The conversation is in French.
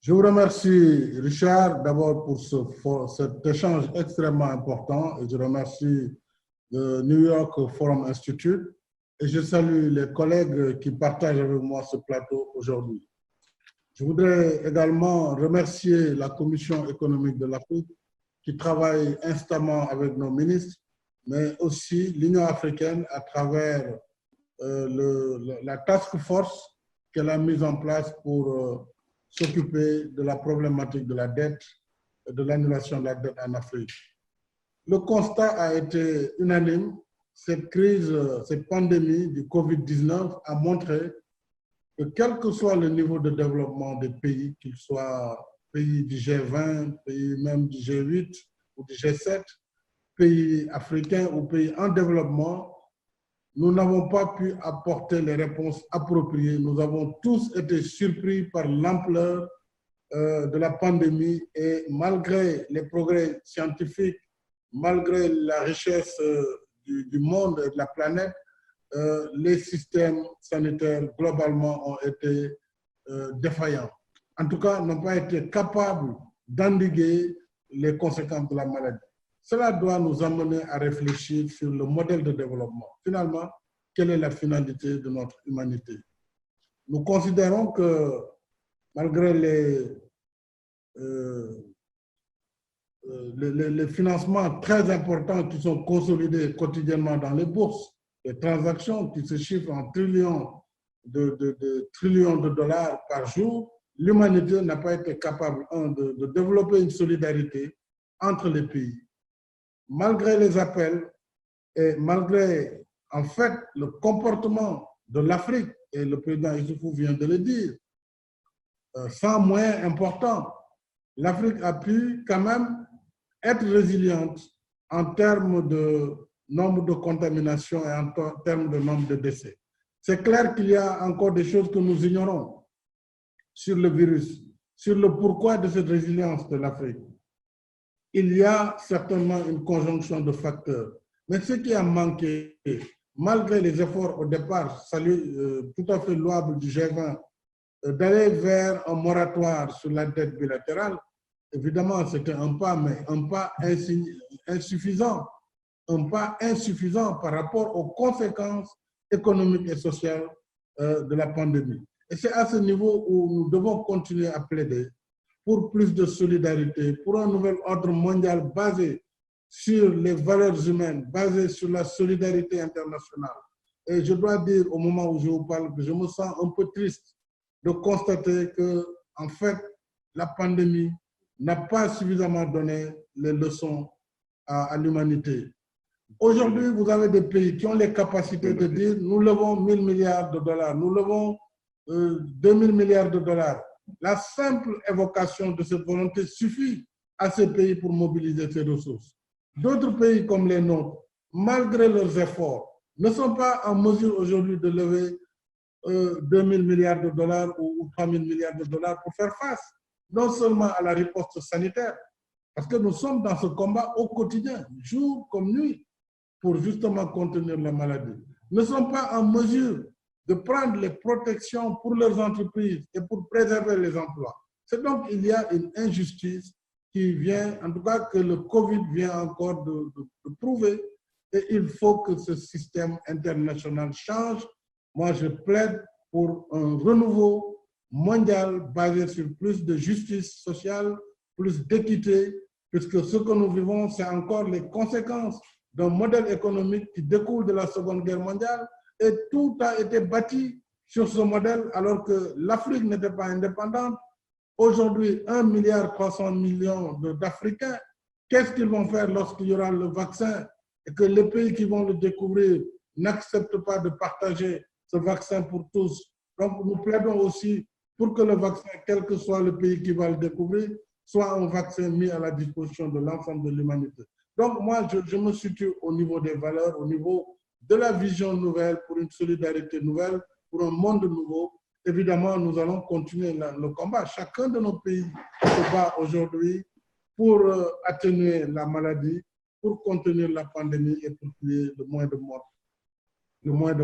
Je vous remercie, Richard, d'abord pour cet échange extrêmement important et je remercie le New York Forum Institute et je salue les collègues qui partagent avec moi ce plateau aujourd'hui. Je voudrais également remercier la Commission économique de l'Afrique qui travaille instamment avec nos ministres, mais aussi l'Union africaine à travers la task force qu'elle a mise en place pour s'occuper de la problématique de la dette et de l'annulation de la dette en Afrique. Le constat a été unanime. Cette crise, cette pandémie du Covid-19 a montré que quel que soit le niveau de développement des pays, qu'ils soient pays du G20, pays même du G8 ou du G7, pays africains ou pays en développement, nous n'avons pas pu apporter les réponses appropriées. Nous avons tous été surpris par l'ampleur de la pandémie et malgré les progrès scientifiques, malgré la richesse du monde et de la planète, les systèmes sanitaires globalement ont été défaillants. En tout cas, n'ont pas été capables d'endiguer les conséquences de la maladie. Cela doit nous amener à réfléchir sur le modèle de développement. Finalement, quelle est la finalité de notre humanité? Nous considérons que malgré les financements très importants qui sont consolidés quotidiennement dans les bourses, les transactions qui se chiffrent en trillions de dollars par jour, l'humanité n'a pas été capable, de développer une solidarité entre les pays. Malgré les appels et malgré, en fait, le comportement de l'Afrique, et le président Issoufou vient de le dire, sans moyens importants, l'Afrique a pu quand même être résiliente en termes de nombre de contaminations et en termes de nombre de décès. C'est clair qu'il y a encore des choses que nous ignorons sur le virus, sur le pourquoi de cette résilience de l'Afrique. Il y a certainement une conjonction de facteurs. Mais ce qui a manqué, malgré les efforts au départ, tout à fait louables du G20, d'aller vers un moratoire sur la dette bilatérale, évidemment, c'était un pas, mais un pas insuffisant. Un pas insuffisant par rapport aux conséquences économiques et sociales de la pandémie. Et c'est à ce niveau où nous devons continuer à plaider pour plus de solidarité, pour un nouvel ordre mondial basé sur les valeurs humaines, basé sur la solidarité internationale. Et je dois dire au moment où je vous parle que je me sens un peu triste de constater que, en fait, la pandémie n'a pas suffisamment donné les leçons à l'humanité. Aujourd'hui, vous avez des pays qui ont les capacités de dire nous levons 1 000 milliards de dollars, nous levons 2 000 milliards de dollars. La simple évocation de cette volonté suffit à ces pays pour mobiliser ces ressources. D'autres pays comme les nôtres, malgré leurs efforts, ne sont pas en mesure aujourd'hui de lever 2 000 milliards de dollars ou 3 000 milliards de dollars pour faire face, non seulement à la riposte sanitaire, parce que nous sommes dans ce combat au quotidien, jour comme nuit, pour justement contenir la maladie, ne sont pas en mesure de prendre les protections pour leurs entreprises et pour préserver les emplois. C'est donc il y a une injustice qui vient, en tout cas que le Covid vient encore de prouver, et il faut que ce système international change. Moi, je plaide pour un renouveau mondial basé sur plus de justice sociale, plus d'équité, puisque ce que nous vivons, c'est encore les conséquences d'un modèle économique qui découle de la Seconde Guerre mondiale, et tout a été bâti sur ce modèle alors que l'Afrique n'était pas indépendante. Aujourd'hui, 1,3 milliard d'Africains, qu'est-ce qu'ils vont faire lorsqu'il y aura le vaccin et que les pays qui vont le découvrir n'acceptent pas de partager ce vaccin pour tous? Donc, nous plaidons aussi pour que le vaccin, quel que soit le pays qui va le découvrir, soit un vaccin mis à la disposition de l'ensemble de l'humanité. Donc, moi, je me situe au niveau des valeurs, au niveau de la vision nouvelle, pour une solidarité nouvelle, pour un monde nouveau. Évidemment, nous allons continuer le combat. Chacun de nos pays se bat aujourd'hui pour atténuer la maladie, pour contenir la pandémie et pour qu'il y ait le moins de morts, le moins de